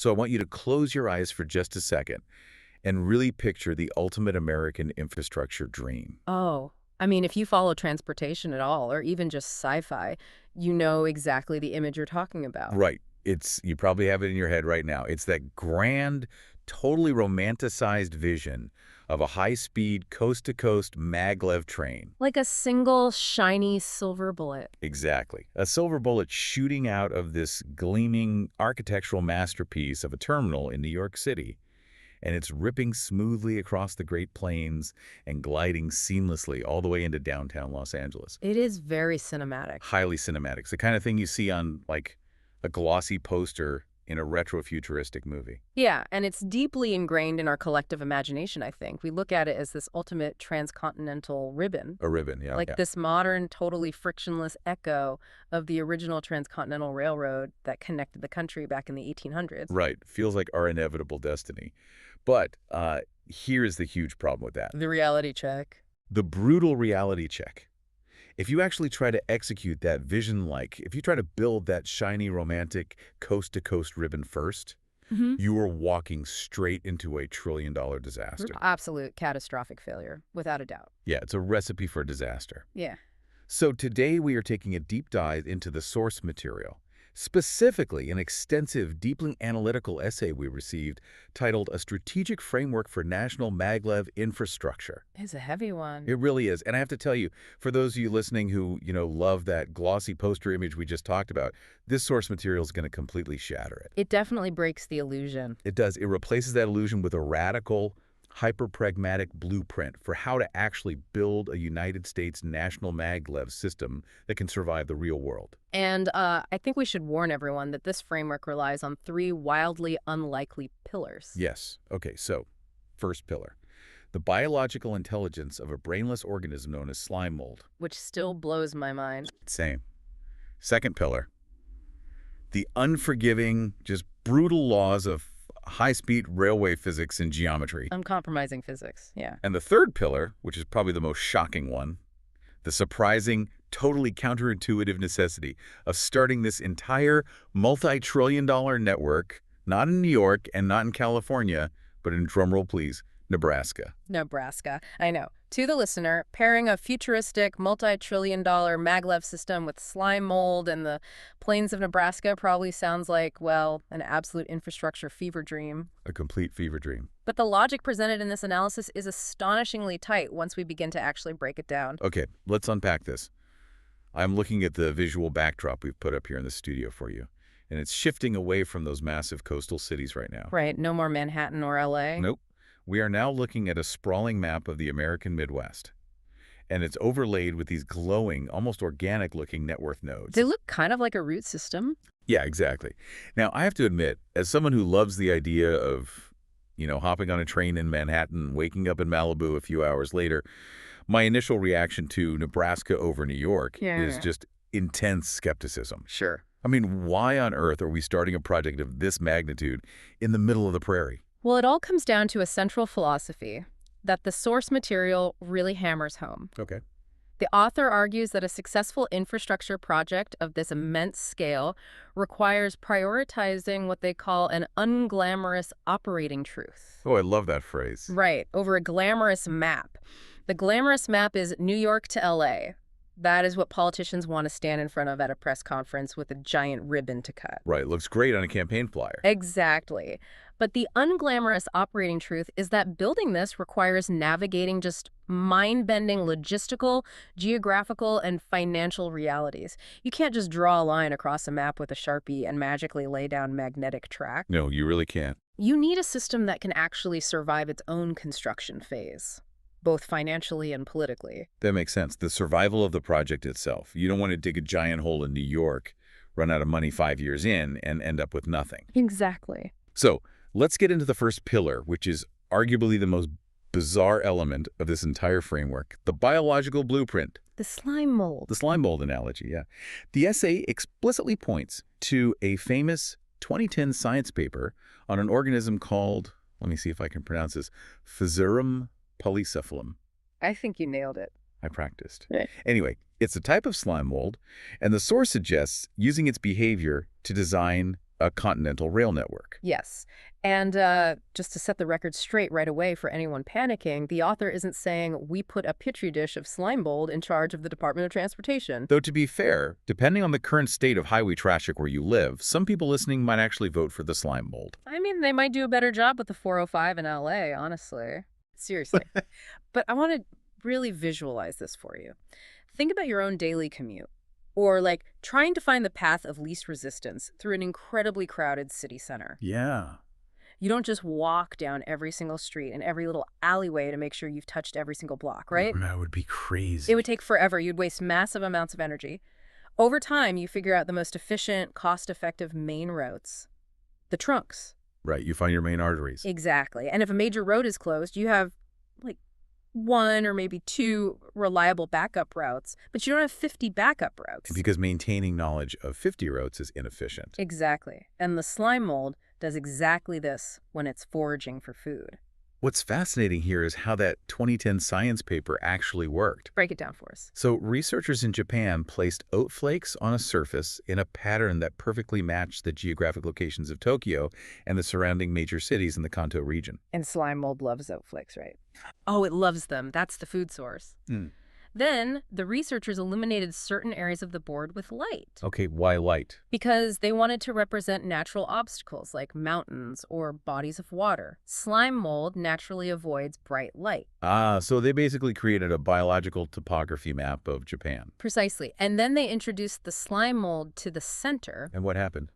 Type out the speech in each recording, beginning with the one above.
So I want you to close your eyes for just a second and really picture the ultimate American infrastructure dream. Oh, I mean, if you follow transportation at all, or even just sci-fi, you know exactly the image you're talking about. Right. You probably have it in your head right now. It's that grand, totally romanticized vision of a high-speed, coast-to-coast maglev train. Like a single, shiny silver bullet. Exactly. A silver bullet shooting out of this gleaming architectural masterpiece of a terminal in New York City. And it's ripping smoothly across the Great Plains and gliding seamlessly all the way into downtown Los Angeles. It is very cinematic. Highly cinematic. It's the kind of thing you see on, like, a glossy poster in a retro-futuristic movie. Yeah, and it's deeply ingrained in our collective imagination, I think. We look at it as this ultimate transcontinental ribbon. A ribbon, yeah. Like this modern, totally frictionless echo of the original transcontinental railroad that connected the country back in the 1800s. Right. Feels like our inevitable destiny. But here's the huge problem with that. The reality check. The brutal reality check. If you actually try to execute that vision, if you try to build that shiny, romantic, coast-to-coast ribbon first, you are walking straight into a trillion-dollar disaster. Absolute catastrophic failure, without a doubt. Yeah, it's a recipe for disaster. Yeah. So today we are taking a deep dive into the source material, specifically an extensive, deeply analytical essay we received titled A Strategic Framework for National Maglev Infrastructure. It's a heavy one. It really is. And I have to tell you, for those of you listening who, love that glossy poster image we just talked about, this source material is going to completely shatter it. It definitely breaks the illusion. It does. It replaces that illusion with a radical, hyper-pragmatic blueprint for how to actually build a United States national maglev system that can survive the real world. And I think we should warn everyone that this framework relies on three wildly unlikely pillars. Yes. Okay, so first pillar. The biological intelligence of a brainless organism known as slime mold. Which still blows my mind. Same. Second pillar. The unforgiving, just brutal laws of high-speed railway physics and geometry. Uncompromising physics, yeah. And the third pillar, which is probably the most shocking one, the surprising, totally counterintuitive necessity of starting this entire multi-trillion-dollar network, not in New York and not in California, but in, drumroll please, Nebraska. Nebraska, I know. To the listener, pairing a futuristic multi-trillion-dollar maglev system with slime mold and the plains of Nebraska probably sounds like, well, an absolute infrastructure fever dream. A complete fever dream. But the logic presented in this analysis is astonishingly tight once we begin to actually break it down. Okay, let's unpack this. I'm looking at the visual backdrop we've put up here in the studio for you, and it's shifting away from those massive coastal cities right now. Right, no more Manhattan or LA. Nope. We are now looking at a sprawling map of the American Midwest, and it's overlaid with these glowing, almost organic-looking net worth nodes. They look kind of like a root system. Yeah, exactly. Now, I have to admit, as someone who loves the idea of, hopping on a train in Manhattan, waking up in Malibu a few hours later, my initial reaction to Nebraska over New York is just intense skepticism. Sure. I mean, why on earth are we starting a project of this magnitude in the middle of the prairie? Well, it all comes down to a central philosophy that the source material really hammers home. Okay. The author argues that a successful infrastructure project of this immense scale requires prioritizing what they call an unglamorous operating truth. Oh, I love that phrase. Right, over a glamorous map. The glamorous map is New York to LA. That is what politicians want to stand in front of at a press conference with a giant ribbon to cut. Right, looks great on a campaign flyer. Exactly. But the unglamorous operating truth is that building this requires navigating just mind-bending logistical, geographical, and financial realities. You can't just draw a line across a map with a Sharpie and magically lay down magnetic track. No, you really can't. You need a system that can actually survive its own construction phase, both financially and politically. That makes sense. The survival of the project itself. You don't want to dig a giant hole in New York, run out of money 5 years in, and end up with nothing. Exactly. So let's get into the first pillar, which is arguably the most bizarre element of this entire framework, the biological blueprint. The slime mold. The slime mold analogy, yeah. The essay explicitly points to a famous 2010 science paper on an organism called, let me see if I can pronounce this, Physarum polycephalum. I think you nailed it. I practiced. Right. Anyway, it's a type of slime mold, and the source suggests using its behavior to design a continental rail network. Yes. And just to set the record straight right away for anyone panicking, the author isn't saying we put a petri dish of slime mold in charge of the Department of Transportation. Though to be fair, depending on the current state of highway traffic where you live, some people listening might actually vote for the slime mold. I mean, they might do a better job with the 405 in LA, honestly. Seriously. But I want to really visualize this for you. Think about your own daily commute. Or like trying to find the path of least resistance through an incredibly crowded city center. Yeah. You don't just walk down every single street and every little alleyway to make sure you've touched every single block, right? That would be crazy. It would take forever. You'd waste massive amounts of energy. Over time, you figure out the most efficient, cost-effective main routes. The trunks. Right, you find your main arteries. Exactly. And if a major road is closed, you have like one or maybe two reliable backup routes, but you don't have 50 backup routes. Because maintaining knowledge of 50 routes is inefficient. Exactly. And the slime mold does exactly this when it's foraging for food. What's fascinating here is how that 2010 science paper actually worked. Break it down for us. So researchers in Japan placed oat flakes on a surface in a pattern that perfectly matched the geographic locations of Tokyo and the surrounding major cities in the Kanto region. And slime mold loves oat flakes, right? Oh, it loves them. That's the food source. Then the researchers illuminated certain areas of the board with light. Okay, why light? Because they wanted to represent natural obstacles like mountains or bodies of water. Slime mold naturally avoids bright light. So they basically created a biological topography map of Japan. Precisely. And then they introduced the slime mold to the center. And what happened?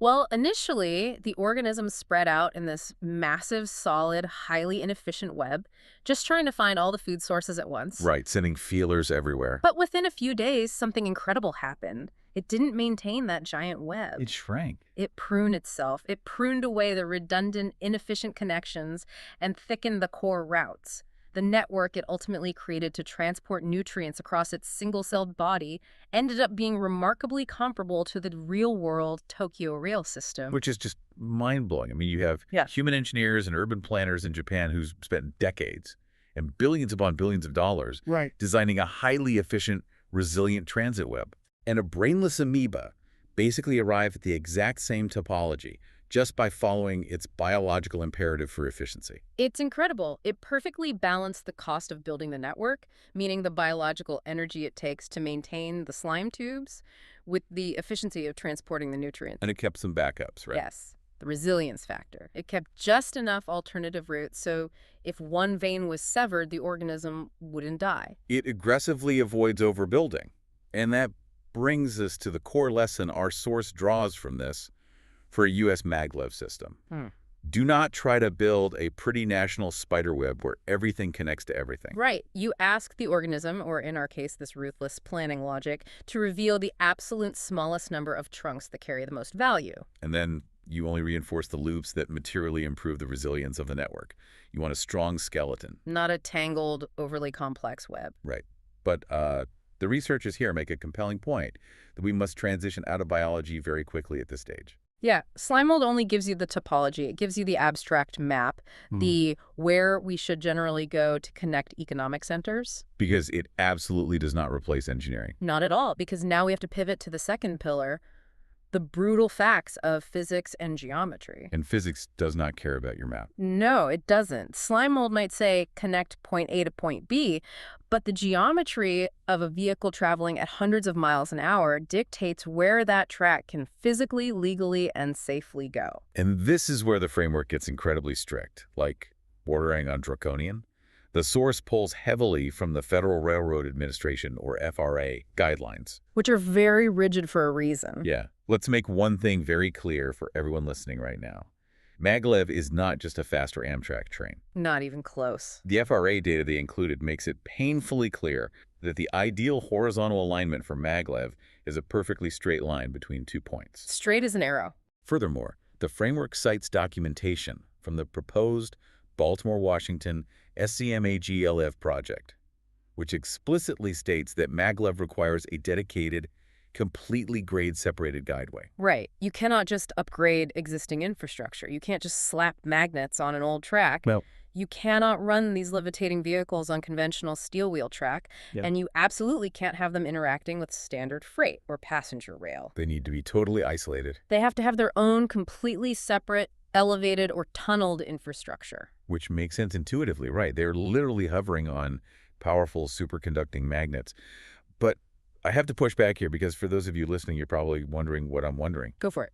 Well, initially, the organisms spread out in this massive, solid, highly inefficient web, just trying to find all the food sources at once. Right, sending feelers everywhere. But within a few days, something incredible happened. It didn't maintain that giant web. It shrank. It pruned itself. It pruned away the redundant, inefficient connections and thickened the core routes. The network it ultimately created to transport nutrients across its single-celled body ended up being remarkably comparable to the real-world Tokyo rail system. Which is just mind-blowing. I mean, you have human engineers and urban planners in Japan who's spent decades and billions upon billions of dollars designing a highly efficient, resilient transit web. And a brainless amoeba basically arrived at the exact same topology, just by following its biological imperative for efficiency. It's incredible. It perfectly balanced the cost of building the network, meaning the biological energy it takes to maintain the slime tubes, with the efficiency of transporting the nutrients. And it kept some backups, right? Yes, the resilience factor. It kept just enough alternative routes so if one vein was severed, the organism wouldn't die. It aggressively avoids overbuilding. And that brings us to the core lesson our source draws from this for a U.S. Maglev system. Do not try to build a pretty national spiderweb where everything connects to everything. Right. You ask the organism, or in our case, this ruthless planning logic, to reveal the absolute smallest number of trunks that carry the most value. And then you only reinforce the loops that materially improve the resilience of the network. You want a strong skeleton. Not a tangled, overly complex web. Right. But the researchers here make a compelling point that we must transition out of biology very quickly at this stage. Yeah, slime mold only gives you the topology. It gives you the abstract map, the where we should generally go to connect economic centers. Because it absolutely does not replace engineering. Not at all, because now we have to pivot to the second pillar, the brutal facts of physics and geometry. And physics does not care about your map. No, it doesn't. Slime mold might say connect point A to point B, but the geometry of a vehicle traveling at hundreds of miles an hour dictates where that track can physically, legally, and safely go. And this is where the framework gets incredibly strict, like bordering on draconian. The source pulls heavily from the Federal Railroad Administration, or FRA, guidelines. Which are very rigid for a reason. Yeah. Let's make one thing very clear for everyone listening right now. Maglev is not just a faster Amtrak train. Not even close. The FRA data they included makes it painfully clear that the ideal horizontal alignment for Maglev is a perfectly straight line between 2 points. Straight as an arrow. Furthermore, the framework cites documentation from the proposed Baltimore-Washington SCMAGLEV project, which explicitly states that Maglev requires a dedicated, completely grade-separated guideway. Right. You cannot just upgrade existing infrastructure. You can't just slap magnets on an old track. Well, You cannot run these levitating vehicles on conventional steel wheel track, Yeah. and you absolutely can't have them interacting with standard freight or passenger rail. They need to be totally isolated, They have to have their own completely separate, elevated, or tunneled infrastructure. which makes sense intuitively, right? They're literally hovering on powerful superconducting magnets. But I have to push back here because for those of you listening, you're probably wondering what I'm wondering. Go for it.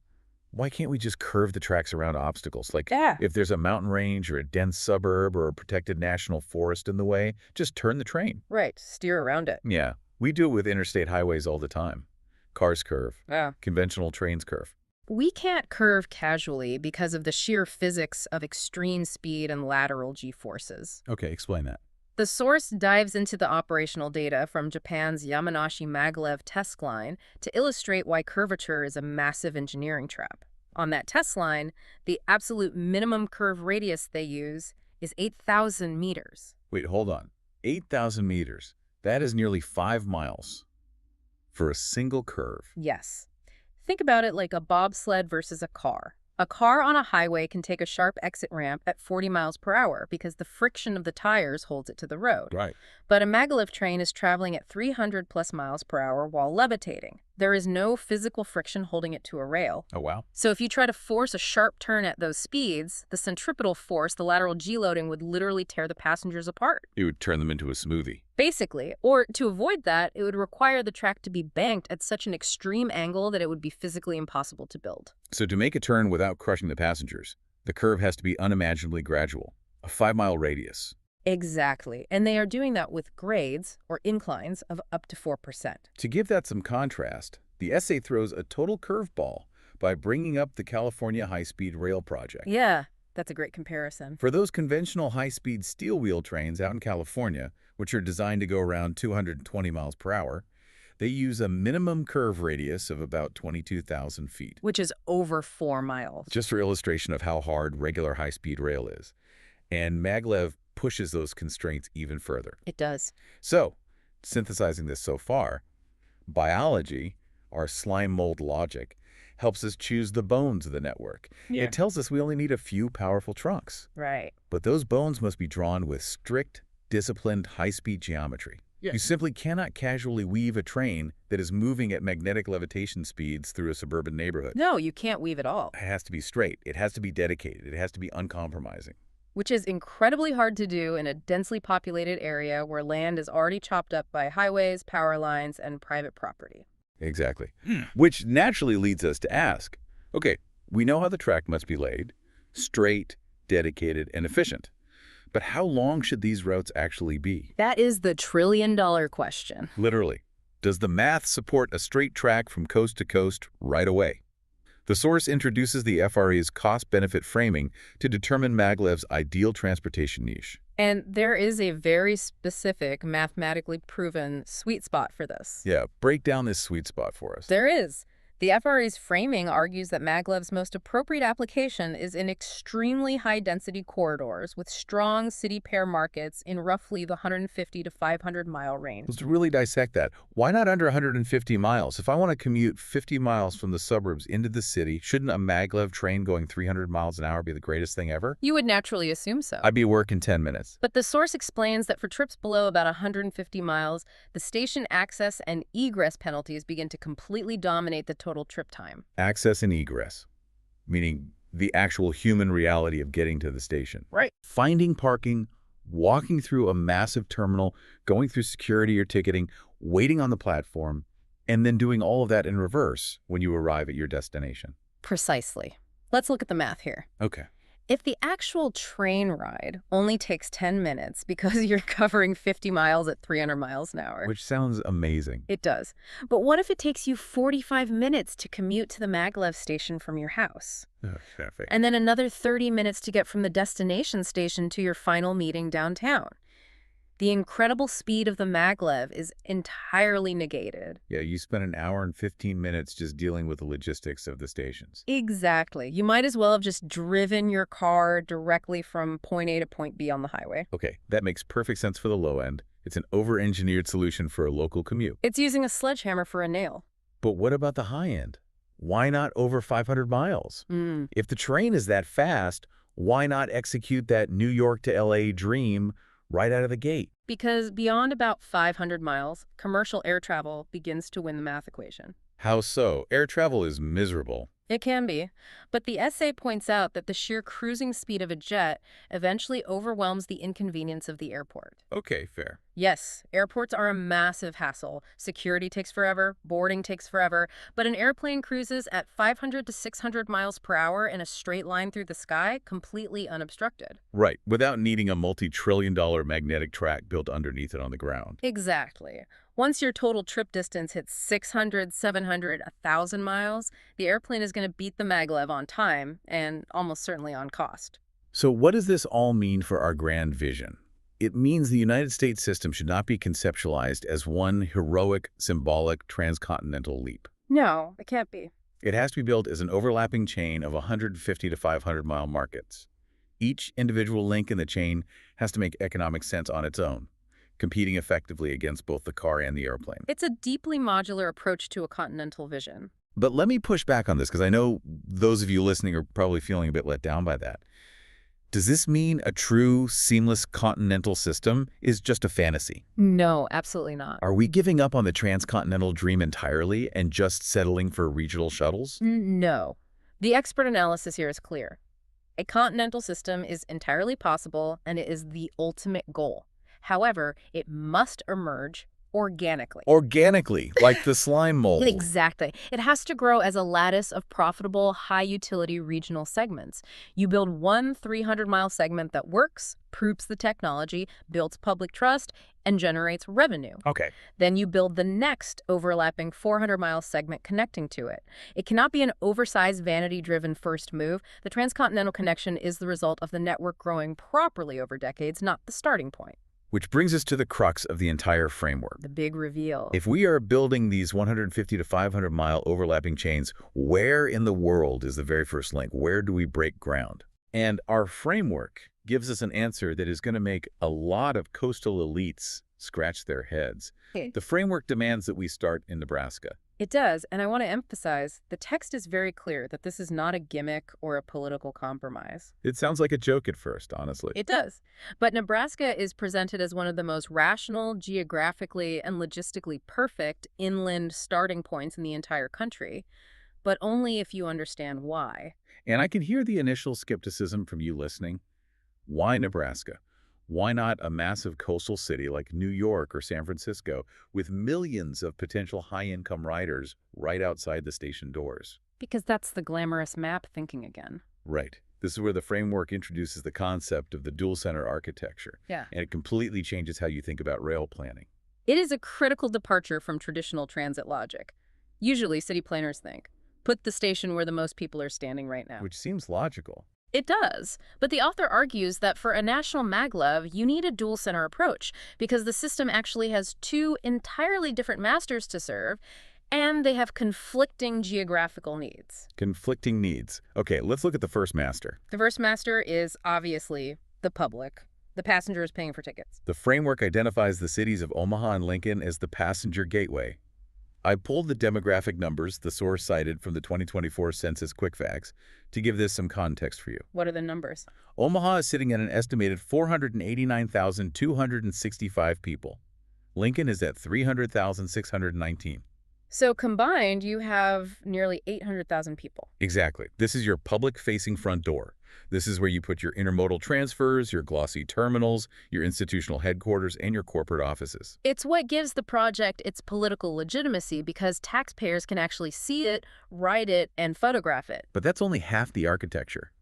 Why can't we just curve the tracks around obstacles? Like, Yeah. if there's a mountain range or a dense suburb or a protected national forest in the way, just turn the train. Right. Steer around it. Yeah, we do it with interstate highways all the time. Cars curve, Yeah. conventional trains curve. We can't curve casually because of the sheer physics of extreme speed and lateral g-forces. Okay, explain that. The source dives into the operational data from Japan's Yamanashi Maglev test line to illustrate why curvature is a massive engineering trap. On that test line, the absolute minimum curve radius they use is 8,000 meters. Wait, hold on. 8,000 meters. That is nearly 5 miles for a single curve. Yes. Think about it like a bobsled versus a car. A car on a highway can take a sharp exit ramp at 40 miles per hour because the friction of the tires holds it to the road. Right. But a maglev train is traveling at 300 plus miles per hour while levitating. There is no physical friction holding it to a rail. Oh, wow. So if you try to force a sharp turn at those speeds, the centripetal force, the lateral G-loading, would literally tear the passengers apart. It would turn them into a smoothie. Basically, or to avoid that, it would require the track to be banked at such an extreme angle that it would be physically impossible to build. So to make a turn without crushing the passengers, the curve has to be unimaginably gradual. A 5-mile radius. Exactly. And they are doing that with grades, or inclines, of up to 4%. To give that some contrast, the essay throws a total curveball by bringing up the California High-Speed Rail Project. Yeah, that's a great comparison. For those conventional high-speed steel wheel trains out in California, which are designed to go around 220 miles per hour, they use a minimum curve radius of about 22,000 feet. Which is over 4 miles. Just for illustration of how hard regular high-speed rail is. And Maglev pushes those constraints even further. It does. So, synthesizing this so far, biology, our slime mold logic, helps us choose the bones of the network. Yeah. It tells us we only need a few powerful trunks. Right. But those bones must be drawn with strict, disciplined, high-speed geometry. Yeah. You simply cannot casually weave a train that is moving at magnetic levitation speeds through a suburban neighborhood. No, you can't weave it all. It has to be straight. It has to be dedicated. It has to be uncompromising. Which is incredibly hard to do in a densely populated area where land is already chopped up by highways, power lines, and private property. Exactly. Which naturally leads us to ask, okay, we know how the track must be laid, straight, dedicated, and efficient. But how long should these routes actually be? That is the trillion-dollar question. Literally. Does the math support a straight track from coast to coast right away? The source introduces the FRA's cost-benefit framing to determine Maglev's ideal transportation niche. And there is a very specific, mathematically proven sweet spot for this. Yeah, break down this sweet spot for us. There is. The FRA's framing argues that Maglev's most appropriate application is in extremely high-density corridors with strong city pair markets in roughly the 150 to 500-mile range. Let's really dissect that. Why not under 150 miles? If I want to commute 50 miles from the suburbs into the city, shouldn't a Maglev train going 300 miles an hour be the greatest thing ever? You would naturally assume so. I'd be at work in 10 minutes. But the source explains that for trips below about 150 miles, the station access and egress penalties begin to completely dominate the total trip time. Access and egress, meaning the actual human reality of getting to the station. Right. Finding parking, walking through a massive terminal, going through security or ticketing, waiting on the platform, and then doing all of that in reverse when you arrive at your destination. Precisely. Let's look at the math here. Okay. If the actual train ride only takes 10 minutes because you're covering 50 miles at 300 miles an hour. Which sounds amazing. It does. But what if it takes you 45 minutes to commute to the Maglev station from your house? Traffic. And then another 30 minutes to get from the destination station to your final meeting downtown. The incredible speed of the Maglev is entirely negated. Yeah, you spend an hour and 15 minutes just dealing with the logistics of the stations. Exactly. You might as well have just driven your car directly from point A to point B on the highway. Okay, that makes perfect sense for the low end. It's an over-engineered solution for a local commute. It's using a sledgehammer for a nail. But what about the high end? Why not over 500 miles? If the train is that fast, Why not execute that New York to LA dream right out of the gate? Because beyond about 500 miles, commercial air travel begins to win the math equation. How so? Air travel is miserable. It can be, but the essay points out that the sheer cruising speed of a jet eventually overwhelms the inconvenience of the airport. Okay, fair. Yes, airports are a massive hassle. Security takes forever, boarding takes forever, but an airplane cruises at 500 to 600 miles per hour in a straight line through the sky, completely unobstructed. Right, without needing a multi-trillion-dollar magnetic track built underneath it on the ground. Exactly. Once your total trip distance hits 600, 700, 1,000 miles, the airplane is going to beat the Maglev on time and almost certainly on cost. So what does this all mean for our grand vision? It means the United States system should not be conceptualized as one heroic, symbolic, transcontinental leap. No, it can't be. It has to be built as an overlapping chain of 150 to 500-mile markets. Each individual link in the chain has to make economic sense on its own, competing effectively against both the car and the airplane. It's a deeply modular approach to a continental vision. But let me push back on this, because I know those of you listening are probably feeling a bit let down by that. Does this mean a true, seamless continental system is just a fantasy? No, absolutely not. Are we giving up on the transcontinental dream entirely and just settling for regional shuttles? No. The expert analysis here is clear. A continental system is entirely possible, and it is the ultimate goal. However, it must emerge organically. Organically, like the slime mold. Exactly. It has to grow as a lattice of profitable, high-utility regional segments. You build one 300-mile segment that works, proves the technology, builds public trust, and generates revenue. Okay. Then you build the next overlapping 400-mile segment connecting to it. It cannot be an oversized, vanity-driven first move. The transcontinental connection is the result of the network growing properly over decades, not the starting point. Which brings us to the crux of the entire framework. The big reveal. If we are building these 150 to 500-mile overlapping chains, where in the world is the very first link? Where do we break ground? And our framework gives us an answer that is going to make a lot of coastal elites scratch their heads. The framework demands that we start in Nebraska. It does, and I want to emphasize, the text is very clear that this is not a gimmick or a political compromise. It sounds like a joke at first, honestly. It does. But Nebraska is presented as one of the most rational, geographically, and logistically perfect inland starting points in the entire country, but only if you understand why. And I can hear the initial skepticism from you listening. Why Nebraska? Why not a massive coastal city like New York or San Francisco with millions of potential high-income riders right outside the station doors? Because that's the glamorous map thinking again. Right. This is where the framework introduces the concept of the dual-center architecture. Yeah. And it completely changes how you think about rail planning. It is a critical departure from traditional transit logic. Usually, city planners think, put the station where the most people are standing right now. Which seems logical. It does, but the author argues that for a national maglev, you need a dual-center approach because the system actually has two entirely different masters to serve, and they have conflicting geographical needs. Conflicting needs. Okay, let's look at the first master. The first master is obviously the public. The passenger is paying for tickets. The framework identifies the cities of Omaha and Lincoln as the passenger gateway. I pulled the demographic numbers, the source cited from the 2024 Census Quick Facts, to give this some context for you. What are the numbers? Omaha is sitting at an estimated 489,265 people. Lincoln is at 300,619. So combined, you have nearly 800,000 people. Exactly. This is your public-facing front door. This is where you put your intermodal transfers, your glossy terminals, your institutional headquarters, and your corporate offices. It's what gives the project its political legitimacy because taxpayers can actually see it, write it, and photograph it. But that's only half the architecture.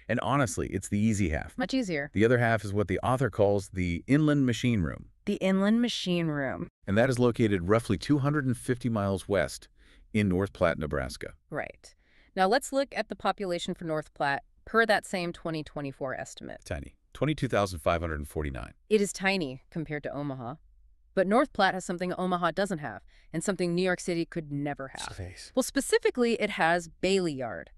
And honestly, it's the easy half. Much easier. The other half is what the author calls the inland machine room. The inland machine room. And that is located roughly 250 miles west in North Platte, Nebraska. Right. Now let's look at the population for North Platte per that same 2024 estimate. Tiny. 22,549. It is tiny compared to Omaha. But North Platte has something Omaha doesn't have, and something New York City could never have. Space. Well, specifically, it has Bailey Yard.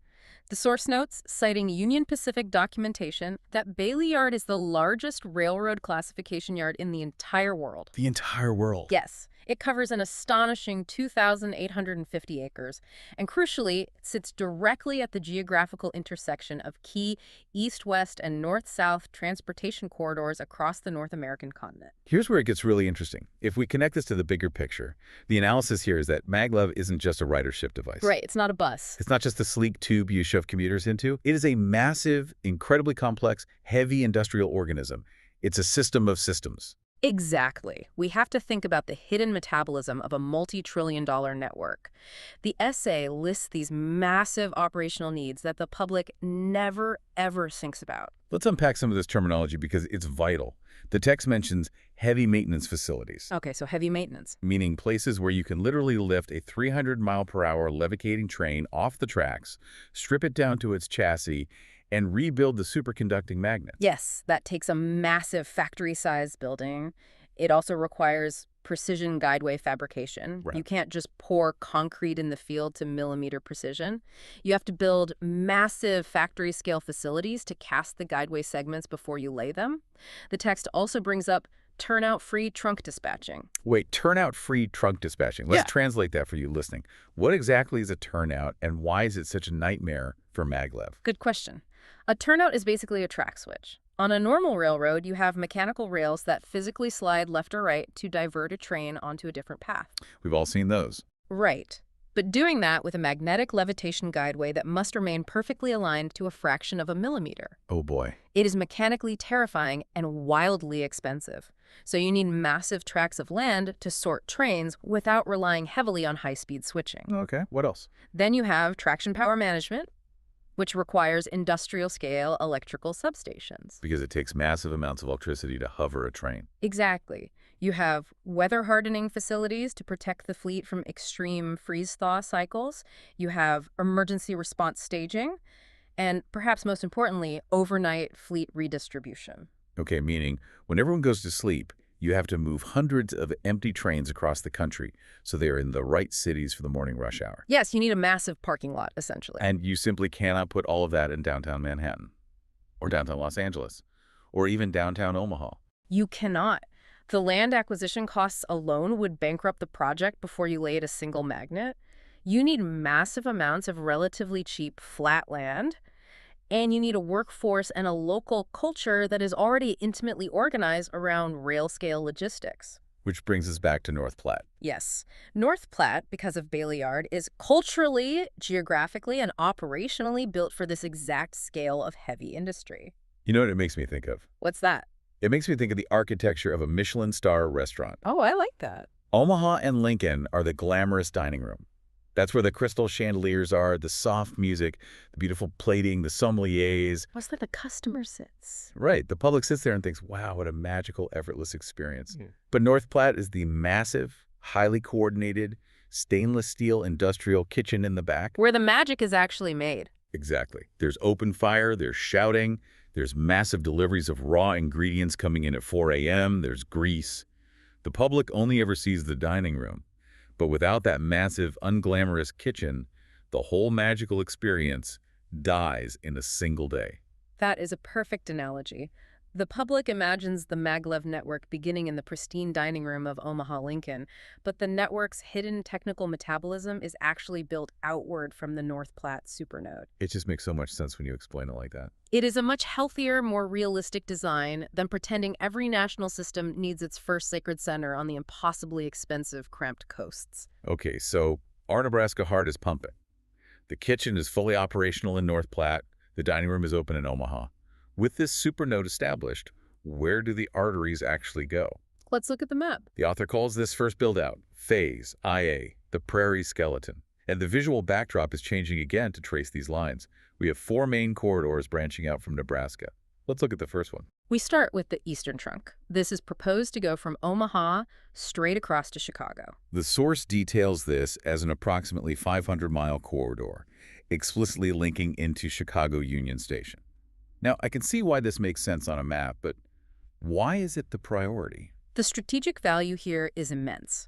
The source notes, citing Union Pacific documentation, that Bailey Yard is the largest railroad classification yard in the entire world. The entire world. Yes, It covers an astonishing 2,850 acres, and crucially, it sits directly at the geographical intersection of key east-west and north-south transportation corridors across the North American continent. Here's where it gets really interesting. If we connect this to the bigger picture, the analysis here is that Maglev isn't just a ridership device. Right, it's not a bus. It's not just a sleek tube you shove commuters into. It is a massive, incredibly complex, heavy industrial organism. It's a system of systems. Exactly. We have to think about the hidden metabolism of a multi-trillion-dollar network. The essay lists these massive operational needs that the public never, ever thinks about. Let's unpack some of this terminology because it's vital. The text mentions heavy maintenance facilities, Okay, so heavy maintenance. meaning places where you can literally lift a 300-mile-per-hour levitating train off the tracks, strip it down to its chassis, and rebuild the superconducting magnets. Yes, that takes a massive factory-sized building. It also requires precision guideway fabrication. Right. You can't just pour concrete in the field to millimeter precision. You have to build massive factory-scale facilities to cast the guideway segments before you lay them. The text also brings up turnout-free trunk dispatching. Wait, turnout-free trunk dispatching. Let's Yeah. translate that for you listening. What exactly is a turnout, and why is it such a nightmare for Maglev? Good question. A turnout is basically a track switch. On a normal railroad, you have mechanical rails that physically slide left or right to divert a train onto a different path. We've all seen those. Right. But doing that with a magnetic levitation guideway that must remain perfectly aligned to a fraction of a millimeter. Oh boy. It is mechanically terrifying and wildly expensive. So you need massive tracts of land to sort trains without relying heavily on high-speed switching. Okay, what else? Then you have traction power management, which requires industrial-scale electrical substations. Because it takes massive amounts of electricity to hover a train. Exactly. You have weather hardening facilities to protect the fleet from extreme freeze-thaw cycles. You have emergency response staging. And perhaps most importantly, overnight fleet redistribution. Okay, meaning when everyone goes to sleep, you have to move hundreds of empty trains across the country so they are in the right cities for the morning rush hour. Yes, you need a massive parking lot, essentially. And you simply cannot put all of that in downtown Manhattan, or downtown Los Angeles, or even downtown Omaha. You cannot. The land acquisition costs alone would bankrupt the project before you laid a single magnet. You need massive amounts of relatively cheap flat land, and you need a workforce and a local culture that is already intimately organized around rail-scale logistics. Which brings us back to North Platte. Yes. North Platte, because of Bailey Yard, is culturally, geographically, and operationally built for this exact scale of heavy industry. You know what it makes me think of? What's that? It makes me think of the architecture of a Michelin star restaurant. Oh, I like that. Omaha and Lincoln are the glamorous dining room. That's where the crystal chandeliers are, the soft music, the beautiful plating, the sommeliers. What's where the customer sits? Right, the public sits there and thinks, wow, what a magical, effortless experience. But North Platte is the massive, highly coordinated, stainless steel industrial kitchen in the back. Where the magic is actually made. Exactly. There's open fire, there's shouting, there's massive deliveries of raw ingredients coming in at 4 a.m., there's grease. The public only ever sees the dining room. But without that massive, unglamorous kitchen, the whole magical experience dies in a single day. That is a perfect analogy. The public imagines the Maglev network beginning in the pristine dining room of Omaha Lincoln, but the network's hidden technical metabolism is actually built outward from the North Platte supernode. It just makes so much sense when you explain it like that. It is a much healthier, more realistic design than pretending every national system needs its first sacred center on the impossibly expensive, cramped coasts. Okay, so our Nebraska heart is pumping. The kitchen is fully operational in North Platte. The dining room is open in Omaha. With this supernode established, where do the arteries actually go? Let's look at the map. The author calls this first build-out Phase IA, the prairie skeleton. And the visual backdrop is changing again to trace these lines. We have 4 main corridors branching out from Nebraska. Let's look at the first one. We start with the Eastern Trunk. This is proposed to go from Omaha straight across to Chicago. The source details this as an approximately 500-mile corridor, explicitly linking into Chicago Union Station. Now, I can see why this makes sense on a map, but why is it the priority? The strategic value here is immense.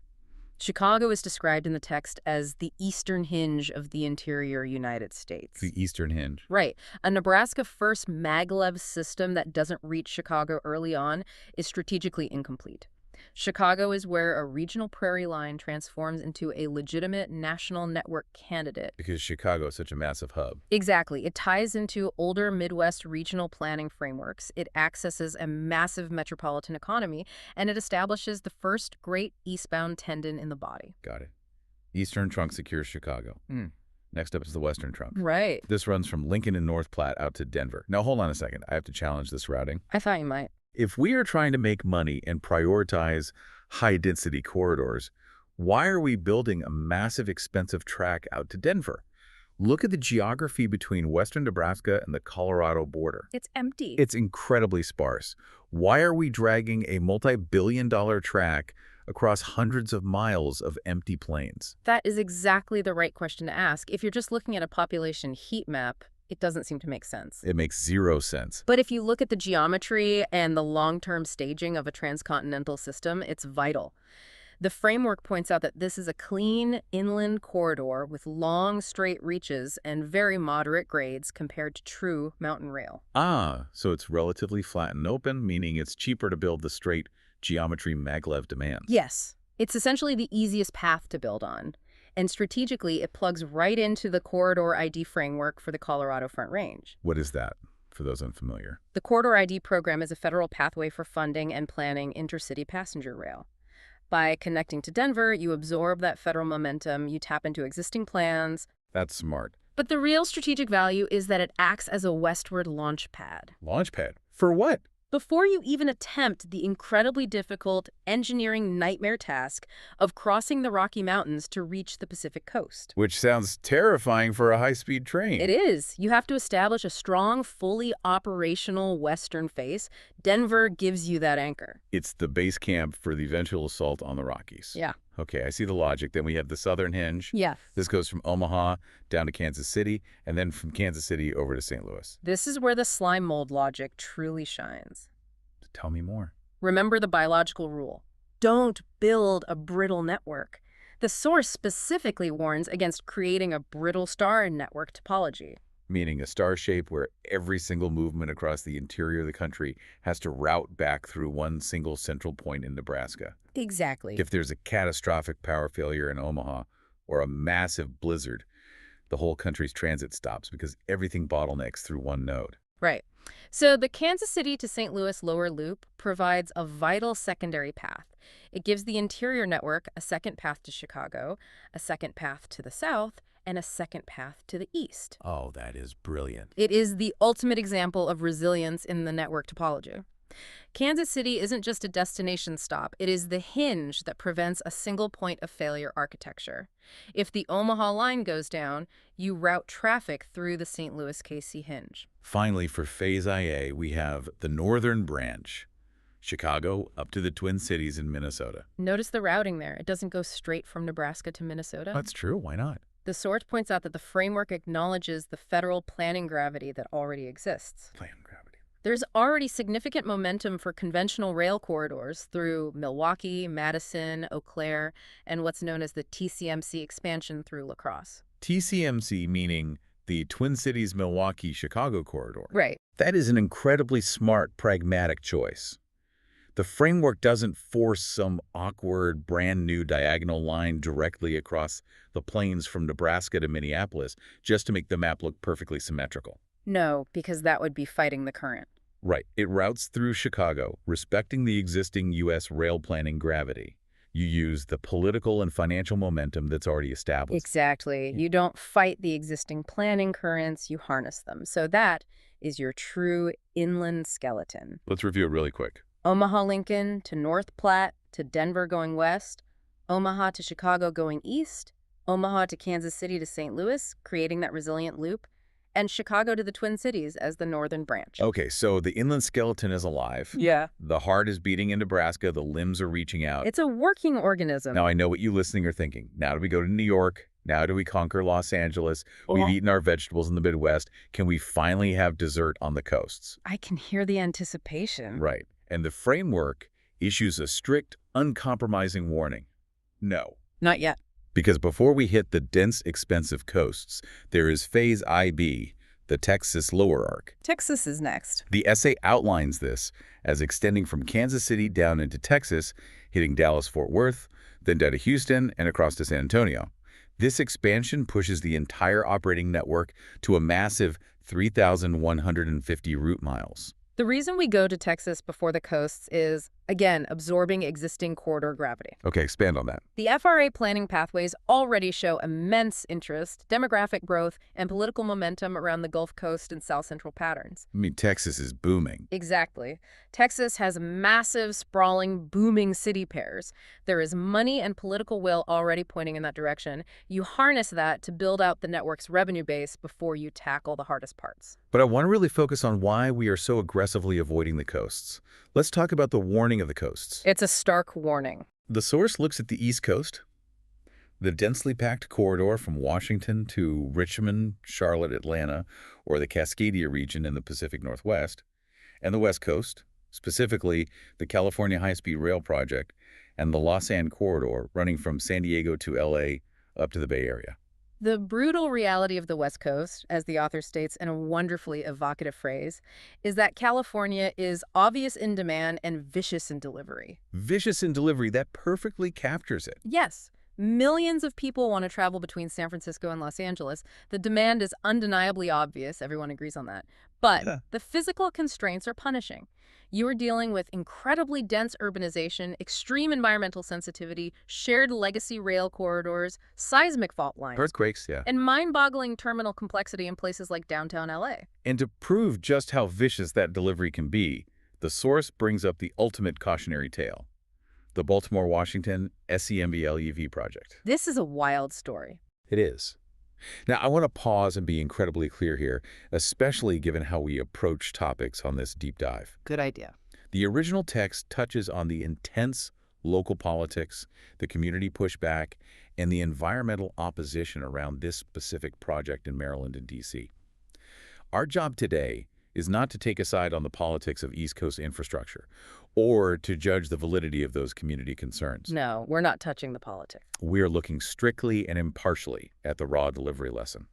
Chicago is described in the text as the eastern hinge of the interior United States. The Eastern Hinge. Right. A Nebraska first maglev system that doesn't reach Chicago early on is strategically incomplete. Chicago is where a regional prairie line transforms into a legitimate national network candidate. Because Chicago is such a massive hub. Exactly. It ties into older Midwest regional planning frameworks. It accesses a massive metropolitan economy, and it establishes the first great eastbound tendon in the body. Got it. Eastern trunk secures Chicago. Next up is the western trunk. Right. This runs from Lincoln and North Platte out to Denver. Now, hold on a second. I have to challenge this routing. I thought you might. If we are trying to make money and prioritize high-density corridors, why are we building a massive, expensive track out to Denver? Look at the geography between western Nebraska and the Colorado border. It's empty. It's incredibly sparse. Why are we dragging a multi-billion-dollar track across hundreds of miles of empty plains? That is exactly the right question to ask. If you're just looking at a population heat map, it doesn't seem to make sense. It makes zero sense. But if you look at the geometry and the long-term staging of a transcontinental system, it's vital. The framework points out that this is a clean inland corridor with long, straight reaches and very moderate grades compared to true mountain rail. Ah, so it's relatively flat and open, meaning it's cheaper to build the straight geometry Maglev demands. Yes. It's essentially the easiest path to build on. And strategically, it plugs right into the Corridor ID framework for the Colorado Front Range. What is that, for those unfamiliar? The Corridor ID program is a federal pathway for funding and planning intercity passenger rail. By connecting to Denver, you absorb that federal momentum, you tap into existing plans. That's smart. But the real strategic value is that it acts as a westward launch pad. Launch pad? For what? Before you even attempt the incredibly difficult engineering nightmare task of crossing the Rocky Mountains to reach the Pacific coast. Which sounds terrifying for a high-speed train. It is. You have to establish a strong, fully operational western face. Denver gives you that anchor. It's the base camp for the eventual assault on the Rockies. Yeah. Okay, I see the logic. Then we have the southern hinge. Yes. This goes from Omaha down to Kansas City, and then from Kansas City over to St. Louis. This is where the slime mold logic truly shines. Tell me more. Remember the biological rule. Don't build a brittle network. The source specifically warns against creating a brittle star network topology. Meaning a star shape where every single movement across the interior of the country has to route back through one single central point in Nebraska. Exactly. If there's a catastrophic power failure in Omaha or a massive blizzard, the whole country's transit stops because everything bottlenecks through one node. Right. So the Kansas City to St. Louis lower loop provides a vital secondary path. It gives the interior network a second path to Chicago, a second path to the south, and a second path to the east. Oh, that is brilliant. It is the ultimate example of resilience in the network topology. Kansas City isn't just a destination stop. It is the hinge that prevents a single point of failure architecture. If the Omaha line goes down, you route traffic through the St. Louis KC hinge. Finally, for Phase IA, we have the northern branch, Chicago up to the Twin Cities in Minnesota. Notice the routing there. It doesn't go straight from Nebraska to Minnesota. That's true. Why not? The source points out that the framework acknowledges the federal planning gravity that already exists. Plan gravity. There's already significant momentum for conventional rail corridors through Milwaukee, Madison, Eau Claire, and what's known as the TCMC expansion through La Crosse. TCMC meaning the Twin Cities-Milwaukee-Chicago corridor. Right. That is an incredibly smart, pragmatic choice. The framework doesn't force some awkward, brand-new diagonal line directly across the plains from Nebraska to Minneapolis just to make the map look perfectly symmetrical. No, because that would be fighting the current. Right. It routes through Chicago, respecting the existing U.S. rail planning gravity. You use the political and financial momentum that's already established. Exactly. You don't fight the existing planning currents, you harness them. So that is your true inland skeleton. Let's review it really quick. Omaha-Lincoln to North Platte to Denver going west, Omaha to Chicago going east, Omaha to Kansas City to St. Louis, creating that resilient loop, and Chicago to the Twin Cities as the northern branch. Okay, so the inland skeleton is alive. Yeah. The heart is beating in Nebraska. The limbs are reaching out. It's a working organism. Now, I know what you listening are thinking. Now do we go to New York? Now do we conquer Los Angeles? We've eaten our vegetables in the Midwest. Can we finally have dessert on the coasts? I can hear the anticipation. Right. And the framework issues a strict, uncompromising warning. No. Not yet. Because before we hit the dense, expensive coasts, there is Phase IB, the Texas lower arc. Texas is next. The essay outlines this as extending from Kansas City down into Texas, hitting Dallas-Fort Worth, then down to Houston and across to San Antonio. This expansion pushes the entire operating network to a massive 3,150 route miles. The reason we go to Texas before the coasts is, again, absorbing existing corridor gravity. Okay, expand on that. The FRA planning pathways already show immense interest, demographic growth, and political momentum around the Gulf Coast and South Central patterns. I mean, Texas is booming. Exactly. Texas has massive, sprawling, booming city pairs. There is money and political will already pointing in that direction. You harness that to build out the network's revenue base before you tackle the hardest parts. But I want to really focus on why we are so aggressively avoiding the coasts. Let's talk about the warning of the coasts. It's a stark warning. The source looks at the East Coast, the densely packed corridor from Washington to Richmond, Charlotte, Atlanta, or the Cascadia region in the Pacific Northwest, and the West Coast, specifically the California High-Speed Rail Project and the Lausanne Corridor running from San Diego to LA up to the Bay Area. The brutal reality of the West Coast, as the author states in a wonderfully evocative phrase, is that California is obvious in demand and vicious in delivery. Vicious in delivery, that perfectly captures it. Yes, millions of people want to travel between San Francisco and Los Angeles. The demand is undeniably obvious. Everyone agrees on that. But the physical constraints are punishing. You are dealing with incredibly dense urbanization, extreme environmental sensitivity, shared legacy rail corridors, seismic fault lines, Earthquakes, yeah. and mind-boggling terminal complexity in places like downtown LA. And to prove just how vicious that delivery can be, the source brings up the ultimate cautionary tale: the Baltimore-Washington SEMBL-EV project. This is a wild story. It is. Now, I want to pause and be incredibly clear here, especially given how we approach topics on this deep dive. Good idea. The original text touches on the intense local politics, the community pushback, and the environmental opposition around this specific project in Maryland and D.C. Our job today is not to take a side on the politics of East Coast infrastructure or to judge the validity of those community concerns. No, we're not touching the politics. We're looking strictly and impartially at the raw delivery lesson,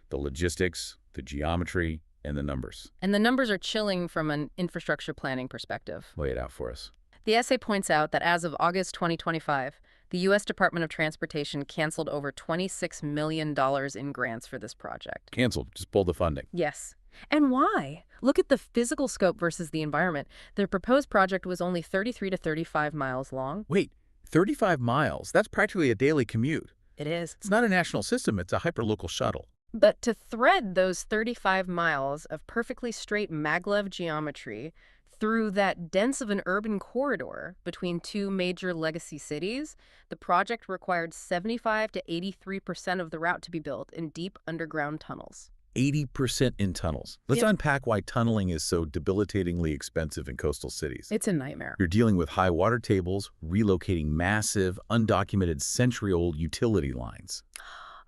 the logistics, the geometry, and the numbers. And the numbers are chilling from an infrastructure planning perspective. Lay it out for us. The essay points out that as of August 2025, the U.S. Department of Transportation canceled over $26 million in grants for this project. Canceled. Just pull the funding. Yes. And why? Look at the physical scope versus the environment. The proposed project was only 33 to 35 miles long. Wait, 35 miles? That's practically a daily commute. It is. It's not a national system. It's a hyperlocal shuttle. But to thread those 35 miles of perfectly straight maglev geometry through that dense of an urban corridor between two major legacy cities, the project required 75 to 83% of the route to be built in deep underground tunnels. 80% in tunnels. Let's unpack why tunneling is so debilitatingly expensive in coastal cities. It's a nightmare. You're dealing with high water tables, relocating massive, undocumented, century-old utility lines.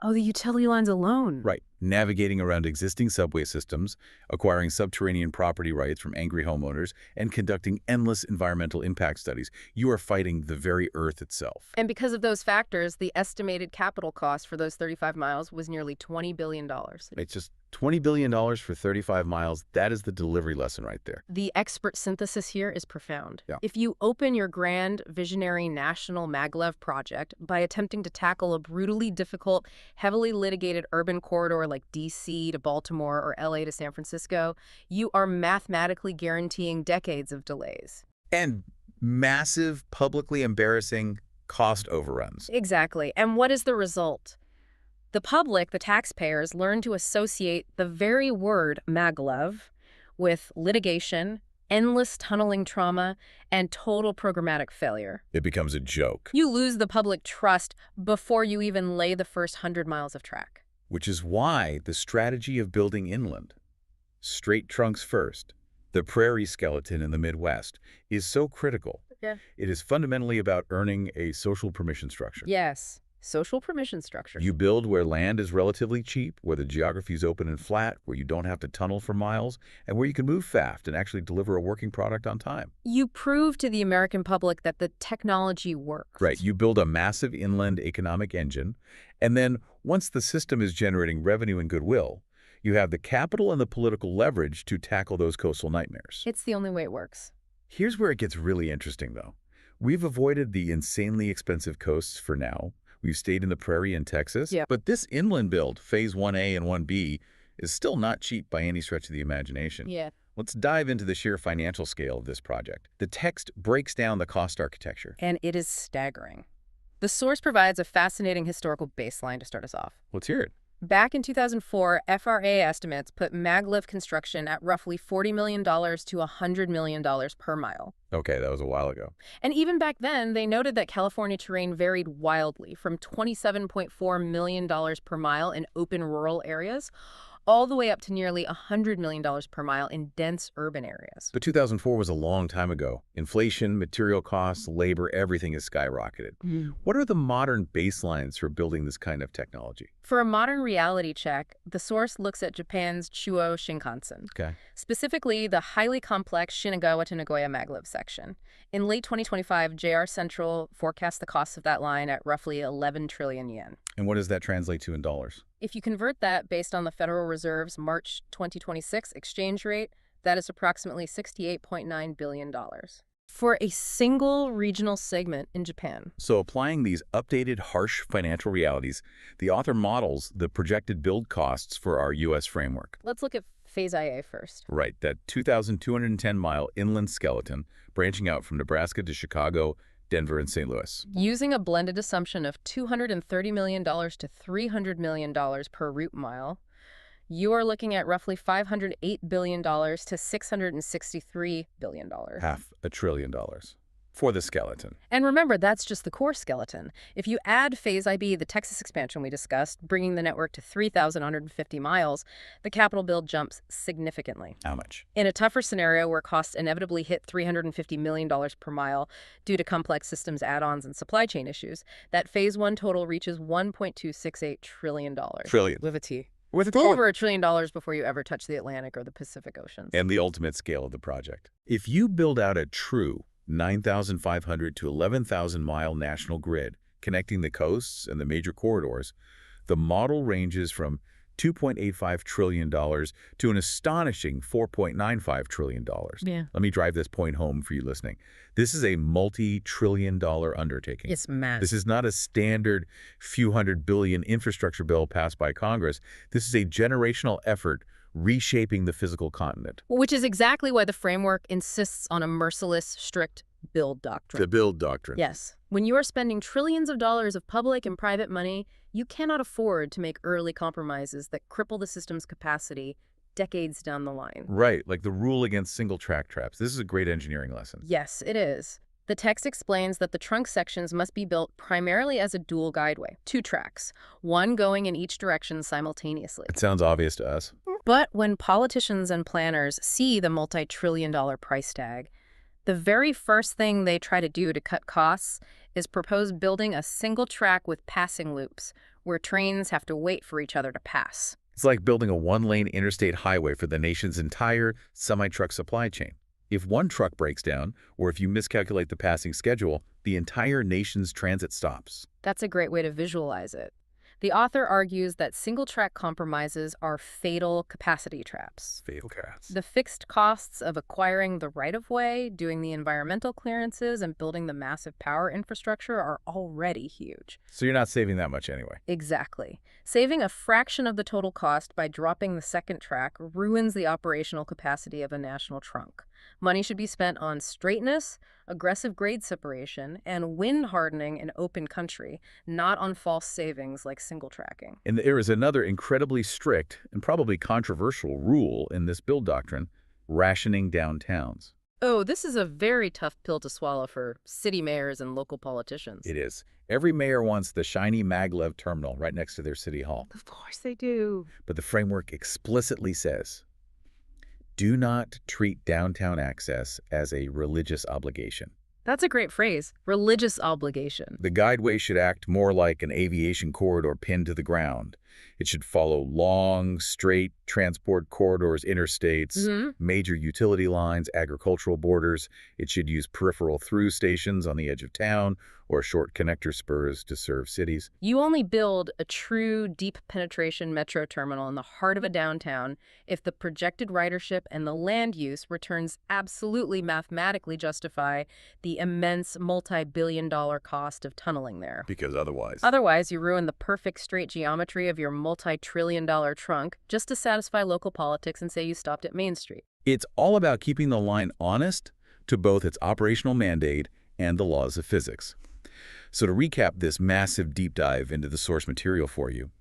Oh, the utility lines alone. Right. Navigating around existing subway systems, acquiring subterranean property rights from angry homeowners, and conducting endless environmental impact studies. You are fighting the very earth itself. And because of those factors, the estimated capital cost for those 35 miles was nearly $20 billion. It's just $20 billion for 35 miles. That is the delivery lesson right there. The expert synthesis here is profound. Yeah. If you open your grand, visionary national Maglev project by attempting to tackle a brutally difficult, heavily litigated urban corridor like D.C. to Baltimore or L.A. to San Francisco, you are mathematically guaranteeing decades of delays. And massive, publicly embarrassing cost overruns. Exactly. And what is the result? The public, the taxpayers, learn to associate the very word maglev with litigation, endless tunneling trauma, and total programmatic failure. It becomes a joke. You lose the public trust before you even lay the first 100 miles of track. Which is why the strategy of building inland, straight trunks first, the prairie skeleton in the Midwest, is so critical. Yeah. It is fundamentally about earning a social permission structure. Yes. Social permission structure. You build where land is relatively cheap, where the geography is open and flat, where you don't have to tunnel for miles, and where you can move fast and actually deliver a working product on time. You prove to the American public that the technology works. Right. You build a massive inland economic engine, and then once the system is generating revenue and goodwill, You have the capital and the political leverage to tackle those coastal nightmares. It's the only way it works. Here's where it gets really interesting, though. We've avoided the insanely expensive coasts for now. We've stayed in the prairie in Texas. Yeah. But this inland build, Phase 1A and 1B, is still not cheap by any stretch of the imagination. Yeah. Let's dive into the sheer financial scale of this project. The text breaks down the cost architecture. And it is staggering. The source provides a fascinating historical baseline to start us off. Let's hear it. Back in 2004, FRA estimates put Maglev construction at roughly $40 million to $100 million per mile. Okay, that was a while ago. And even back then, they noted that California terrain varied wildly from $27.4 million per mile in open rural areas all the way up to nearly $100 million per mile in dense urban areas. But 2004 was a long time ago. Inflation, material costs, labor, everything has skyrocketed. What are the modern baselines for building this kind of technology? For a modern reality check, the source looks at Japan's Chuo Shinkansen, Okay. specifically the highly complex Shinagawa to Nagoya Maglev section. In late 2025, JR Central forecast the cost of that line at roughly 11 trillion yen. And what does that translate to in dollars? If you convert that based on the Federal Reserve's March 2026 exchange rate, that is approximately $68.9 billion for a single regional segment in Japan. So applying these updated, harsh financial realities, the author models the projected build costs for our U.S. framework. Let's look at Phase IA first. Right, that 2,210-mile inland skeleton branching out from Nebraska to Chicago, Denver, and St. Louis. Using a blended assumption of $230 million to $300 million per route mile, you are looking at roughly $508 billion to $663 billion. $500 billion for the skeleton. And remember, that's just the core skeleton. If you add Phase IB, the Texas expansion we discussed, bringing the network to 3,150 miles, the capital build jumps significantly. How much? In a tougher scenario where costs inevitably hit $350 million per mile due to complex systems add-ons and supply chain issues, that Phase 1 total reaches $1.268 trillion. Trillion. With a T. With a Over $1 trillion before you ever touch the Atlantic or the Pacific Oceans. And the ultimate scale of the project. If you build out a true 9,500 to 11,000-mile national grid connecting the coasts and the major corridors, the model ranges from $2.85 trillion to an astonishing $4.95 trillion. Yeah. Let me drive this point home for you listening. This is a multi-trillion-dollar undertaking. It's massive. This is not a standard few hundred billion infrastructure bill passed by Congress. This is a generational effort reshaping the physical continent. Which is exactly why the framework insists on a merciless, strict build doctrine. The build doctrine. Yes. When you are spending trillions of dollars of public and private money, you cannot afford to make early compromises that cripple the system's capacity decades down the line. Right, like the rule against single-track traps. This is a great engineering lesson. Yes, it is. The text explains that the trunk sections must be built primarily as a dual guideway, 2 tracks, one going in each direction simultaneously. It sounds obvious to us. But when politicians and planners see the multi-trillion-dollar price tag, the very first thing they try to do to cut costs is propose building a single track with passing loops, where trains have to wait for each other to pass. It's like building a one-lane interstate highway for the nation's entire semi-truck supply chain. If one truck breaks down, or if you miscalculate the passing schedule, the entire nation's transit stops. That's a great way to visualize it. The author argues that single-track compromises are fatal capacity traps. Fatal cats. The fixed costs of acquiring the right-of-way, doing the environmental clearances, and building the massive power infrastructure are already huge. So you're not saving that much anyway. Exactly. Saving a fraction of the total cost by dropping the second track ruins the operational capacity of a national trunk. Money should be spent on straightness, aggressive grade separation, and wind hardening in open country, not on false savings like single tracking. And there is another incredibly strict and probably controversial rule in this build doctrine: rationing downtowns. Oh, this is a very tough pill to swallow for city mayors and local politicians. It is. Every mayor wants the shiny Maglev terminal right next to their city hall. Of course they do. But the framework explicitly says, do not treat downtown access as a religious obligation. That's a great phrase, religious obligation. The guideway should act more like an aviation corridor pinned to the ground, It should follow long, straight transport corridors, interstates, Hmm. major utility lines, agricultural borders. It should use peripheral through stations on the edge of town or short connector spurs to serve cities. You only build a true deep penetration metro terminal in the heart of a downtown if the projected ridership and the land use returns absolutely mathematically justify the immense multi-billion-dollar cost of tunneling there. Because otherwise, Otherwise, you ruin the perfect straight geometry of your multi-trillion-dollar trunk just to satisfy local politics and say you stopped at Main Street. it's all about keeping the line honest to both its operational mandate and the laws of physics. So to recap this massive deep dive into the source material for you,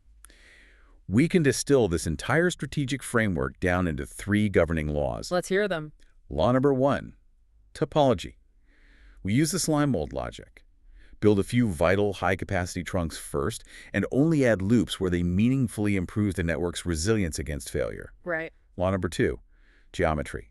we can distill this entire strategic framework down into 3 governing laws. Let's hear them. Law number 1, topology. We use the slime mold logic. Build a few vital high-capacity trunks first and only add loops where they meaningfully improve the network's resilience against failure. Right. Law number 2, geometry.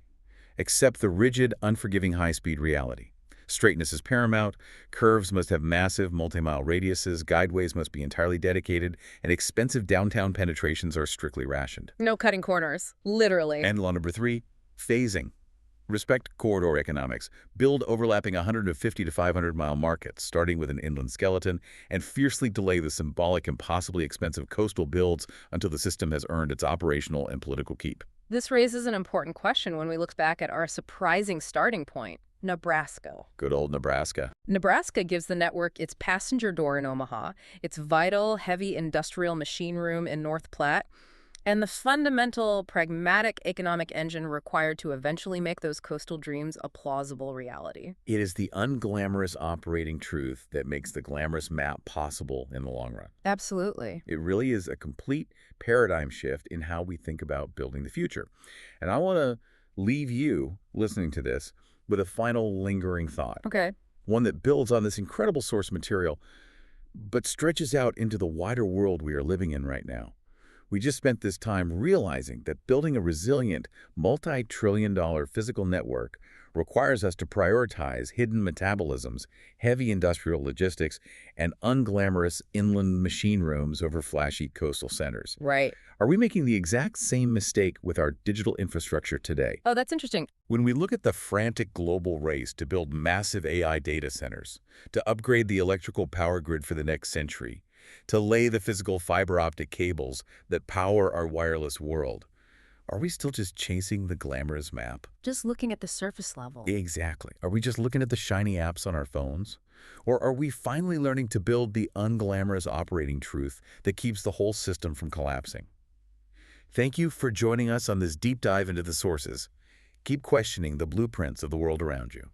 Accept the rigid, unforgiving high-speed reality. Straightness is paramount, curves must have massive multi-mile radiuses, guideways must be entirely dedicated, and expensive downtown penetrations are strictly rationed. No cutting corners. Literally. And law number 3, phasing. Respect corridor economics. Build overlapping 150 to 500-mile markets, starting with an inland skeleton, and fiercely delay the symbolic, impossibly expensive coastal builds until the system has earned its operational and political keep. This raises an important question when we look back at our surprising starting point, Nebraska. Good old Nebraska. Nebraska gives the network its passenger door in Omaha, its vital, heavy industrial machine room in North Platte, and the fundamental, pragmatic economic engine required to eventually make those coastal dreams a plausible reality. It is the unglamorous operating truth that makes the glamorous map possible in the long run. Absolutely. It really is a complete paradigm shift in how we think about building the future. And I want to leave you, listening to this, with a final lingering thought. Okay. One that builds on this incredible source material, but stretches out into the wider world we are living in right now. We just spent this time realizing that building a resilient, multi-trillion-dollar physical network requires us to prioritize hidden metabolisms, heavy industrial logistics, and unglamorous inland machine rooms over flashy coastal centers. Right. Are we making the exact same mistake with our digital infrastructure today? Oh, that's interesting. When we look at the frantic global race to build massive AI data centers, to upgrade the electrical power grid for the next century, to lay the physical fiber optic cables that power our wireless world, are we still just chasing the glamorous map? Just looking at the surface level. Exactly. Are we just looking at the shiny apps on our phones? Or are we finally learning to build the unglamorous operating truth that keeps the whole system from collapsing? Thank you for joining us on this deep dive into the sources. Keep questioning the blueprints of the world around you.